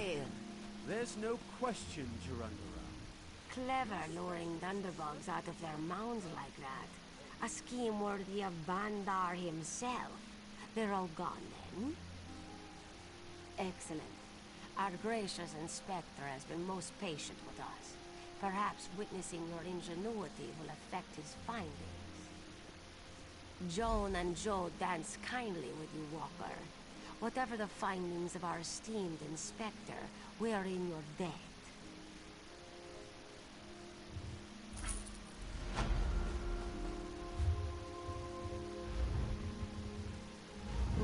fail. There's no question, Durandara. Clever luring Dunderbugs out of their mounds like that. A scheme worthy of Vandar himself. They're all gone then? Excellent. Our gracious Inspector has been most patient with us. Perhaps witnessing your ingenuity will affect his findings. Joan and Joe dance kindly with you, Walker. Whatever the findings of our esteemed Inspector, we are in your debt.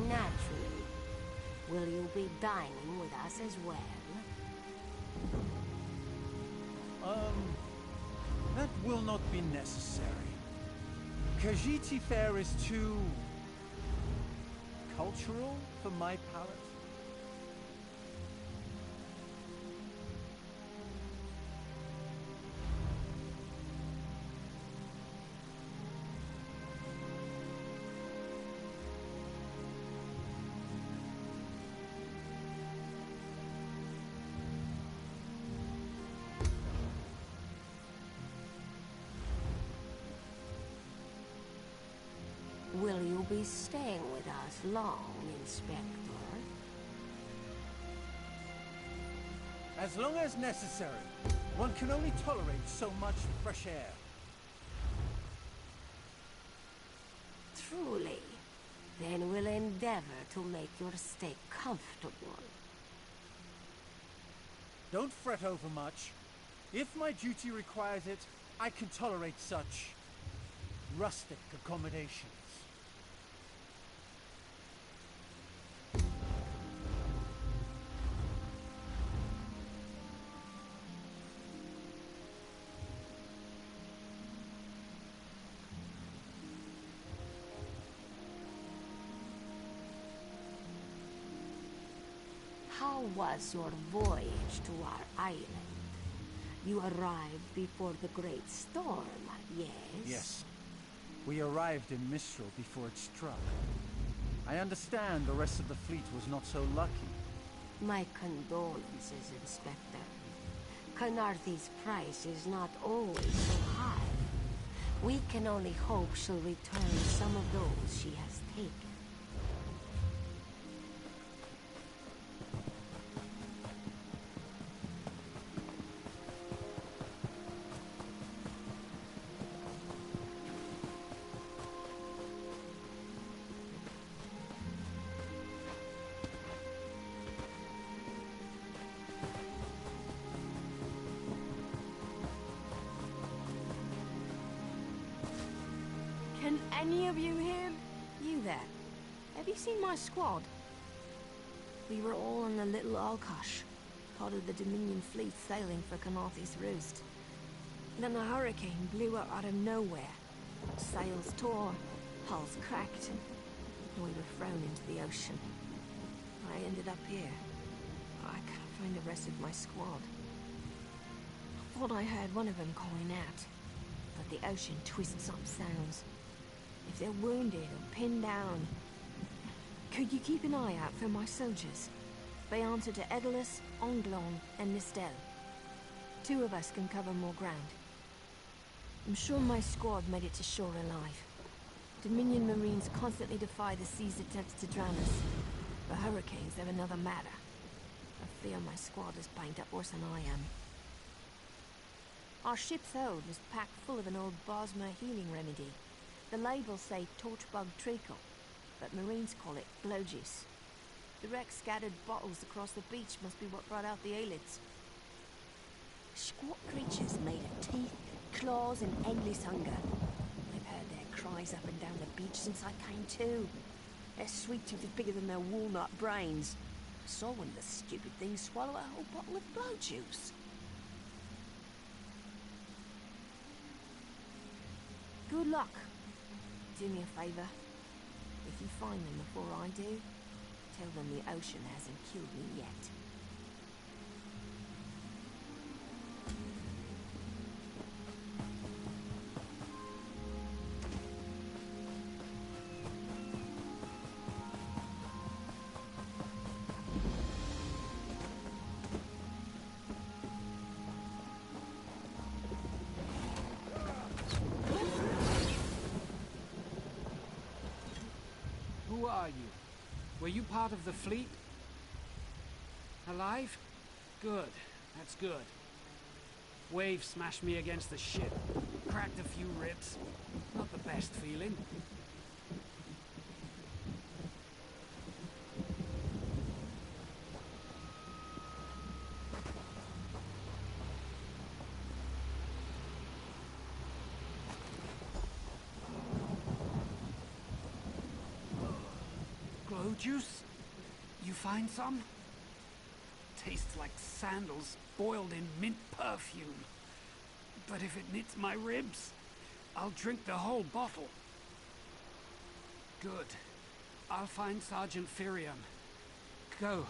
Naturally. Will you be dining with us as well? That will not be necessary. Khajiit fare is too... cultural for my palate. Will you be staying with us long, Inspector? As long as necessary. One can only tolerate so much fresh air. Truly. Then we'll endeavor to make your stay comfortable. Don't fret over much. If my duty requires it, I can tolerate such... rustic accommodations. How was your voyage to our island? You arrived before the great storm, yes? Yes. We arrived in Mistral before it struck. I understand the rest of the fleet was not so lucky. My condolences, Inspector. Khenarthi's price is not always so high. We can only hope she'll return some of those she has taken. Can any of you hear? You there. Have you seen my squad? We were all on the little Alkosh, part of the Dominion fleet sailing for Khenarthi's Roost. Then a hurricane blew up out of nowhere. Sails tore, hulls cracked, and we were thrown into the ocean. I ended up here. I can't find the rest of my squad. I thought I heard one of them calling out, but the ocean twists up sounds. If they're wounded or pinned down, could you keep an eye out for my soldiers? They answer to Edelus, Onglon, and Nistel. 2 of us can cover more ground. I'm sure my squad made it to shore alive. Dominion Marines constantly defy the sea's attempts to drown us. The hurricanes, they're another matter. I fear my squad is banged up worse than I am. Our ship's hold was packed full of an old Bosmer healing remedy. The labels say torchbug treacle, but Marines call it blow juice. The wreck scattered bottles across the beach must be what brought out the Aelids. Squat creatures made of teeth, claws, and endless hunger. I've heard their cries up and down the beach since I came to. Their sweet tooth is bigger than their walnut brains. I saw one of the stupid things swallow a whole bottle of blow juice. Good luck. Do me a favor. If you find them before I do, tell them the ocean hasn't killed me yet. Were you part of the fleet? Alive? Good. That's good. Wave smashed me against the ship. Cracked a few ribs. Not the best feeling. Glow juice? You find some? Tastes like sandals boiled in mint perfume. But if it knits my ribs, I'll drink the whole bottle. Good. I'll find Sergeant Firion. Go.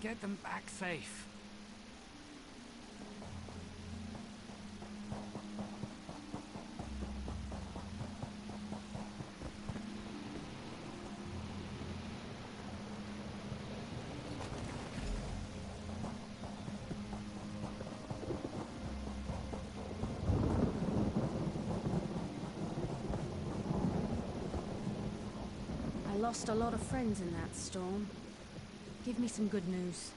Get them back safe. I lost a lot of friends in that storm. Give me some good news.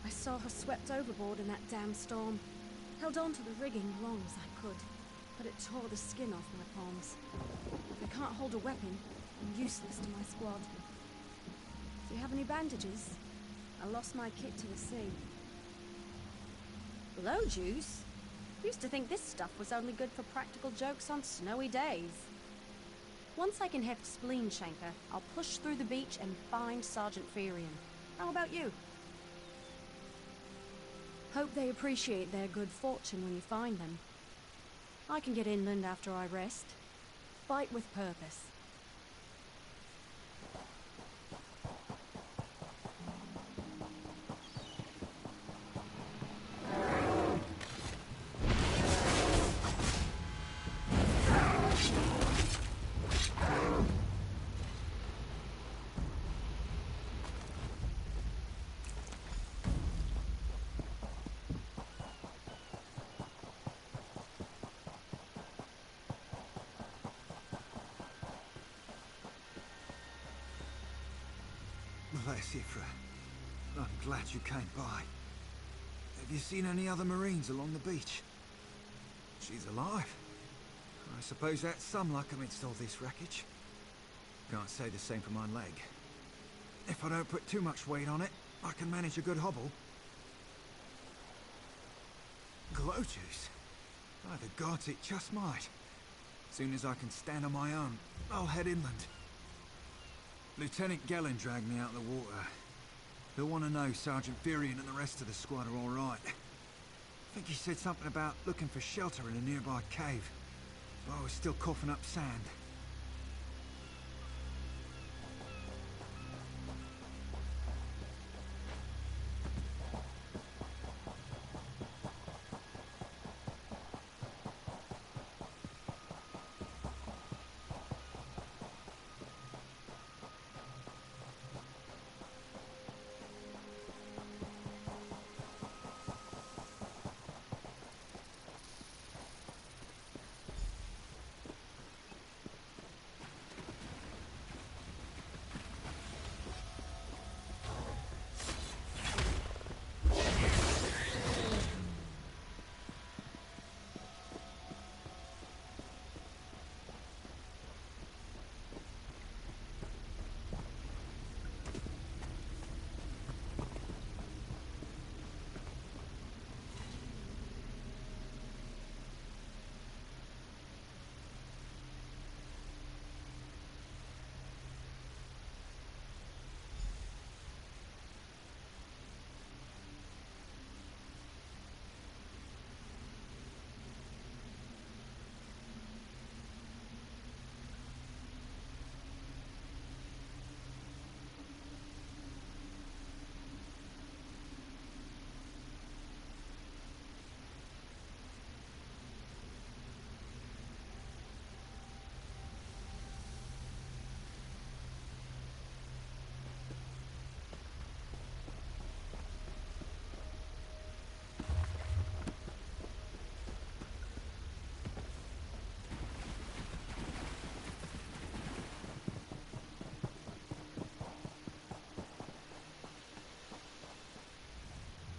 I saw her swept overboard in that damn storm. Held on to the rigging long as I could, but it tore the skin off my palms. If I can't hold a weapon, I'm useless to my squad. Do you have any bandages? I lost my kit to the sea. Blow juice? Used to think this stuff was only good for practical jokes on snowy days. Once I can heft Spleen Shanker, I'll push through the beach and find Sergeant Firion. How about you? Hope they appreciate their good fortune when you find them. I can get inland after I rest. Fight with purpose. Bless you, Fred. I'm glad you came by. Have you seen any other Marines along the beach? She's alive. I suppose that's some luck amidst all this wreckage. Can't say the same for my leg. If I don't put too much weight on it, I can manage a good hobble. Glow juice? By the gods, it just might. Soon as I can stand on my own, I'll head inland. Lieutenant Gellin dragged me out of the water. He'll want to know Sergeant Firion and the rest of the squad are all right. I think he said something about looking for shelter in a nearby cave, but I was still coughing up sand.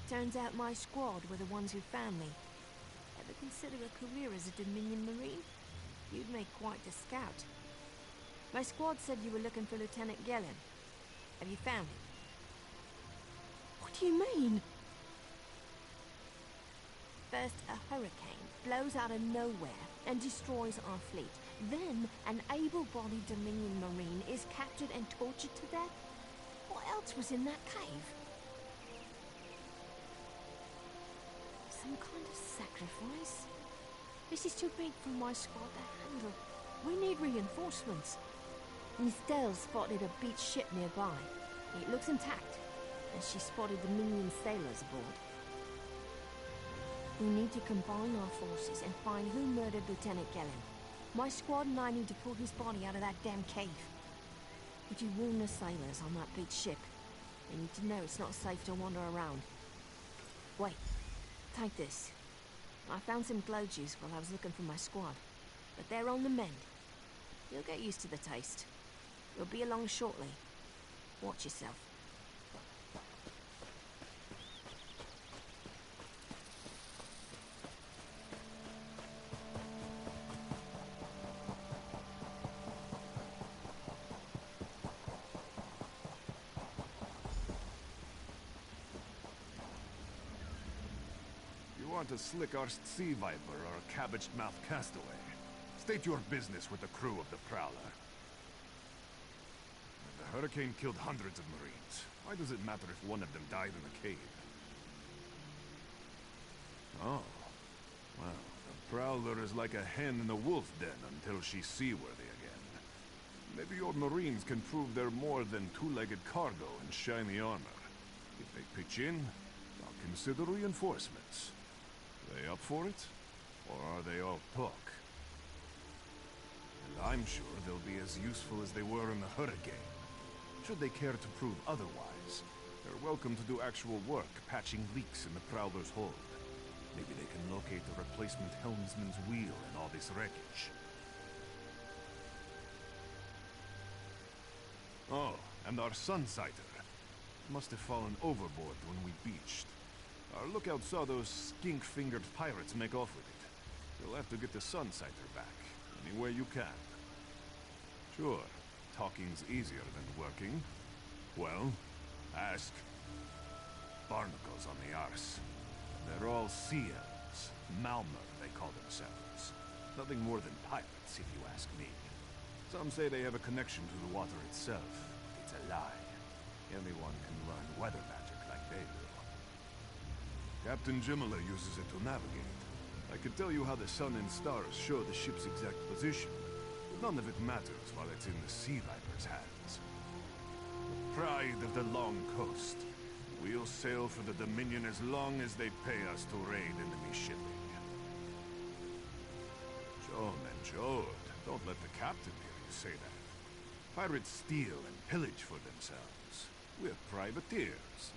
Turns out my squad were the ones who found me. Ever consider a career as a Dominion Marine? You'd make quite a scout. My squad said you were looking for Lieutenant Gellin. Have you found him? What do you mean? First, a hurricane blows out of nowhere and destroys our fleet. Then, an able-bodied Dominion Marine is captured and tortured to death? What else was in that cave? Some kind of sacrifice? This is too big for my squad to handle. We need reinforcements. Miss Dell spotted a beached ship nearby. It looks intact, and she spotted Dominion sailors aboard. We need to combine our forces and find who murdered Lieutenant Gellin. My squad and I need to pull his body out of that damn cave. If you warn the sailors on that beached ship, they need to know it's not safe to wander around. Wait, take this. I found some glow juice while I was looking for my squad, but they're on the mend. You'll get used to the taste. We'll be along shortly. Watch yourself. You want a slick-arsed sea viper or a cabbage-mouthed castaway? State your business with the crew of the Prowler. The hurricane killed hundreds of Marines. Why does it matter if one of them died in the cave? Oh. Well, the Prowler is like a hen in a wolf den until she's seaworthy again. Maybe your Marines can prove they're more than two-legged cargo and shiny armor. If they pitch in, I'll consider reinforcements. They up for it? Or are they all talk? And I'm sure they'll be as useful as they were in the hurricane. Should they care to prove otherwise, they're welcome to do actual work patching leaks in the Prowler's hold. Maybe they can locate the replacement helmsman's wheel in all this wreckage. Oh, and our Sunsighter. Must have fallen overboard when we beached. Our lookout saw those skink-fingered pirates make off with it. You'll have to get the Sunsighter back, any way you can. Sure, talking's easier than working. Well, ask. Barnacles on the arse. They're all sea elves. Malmer, they call themselves. Nothing more than pirates, if you ask me. Some say they have a connection to the water itself. It's a lie. Anyone can learn weather magic like they will. Captain Jimala uses it to navigate. I can tell you how the sun and stars show the ship's exact position. None of it matters while it's in the Sea Viper's hands. The pride of the long coast. We'll sail for the Dominion as long as they pay us to raid enemy shipping. John and Jode, don't let the captain hear you say that. Pirates steal and pillage for themselves. We're privateers.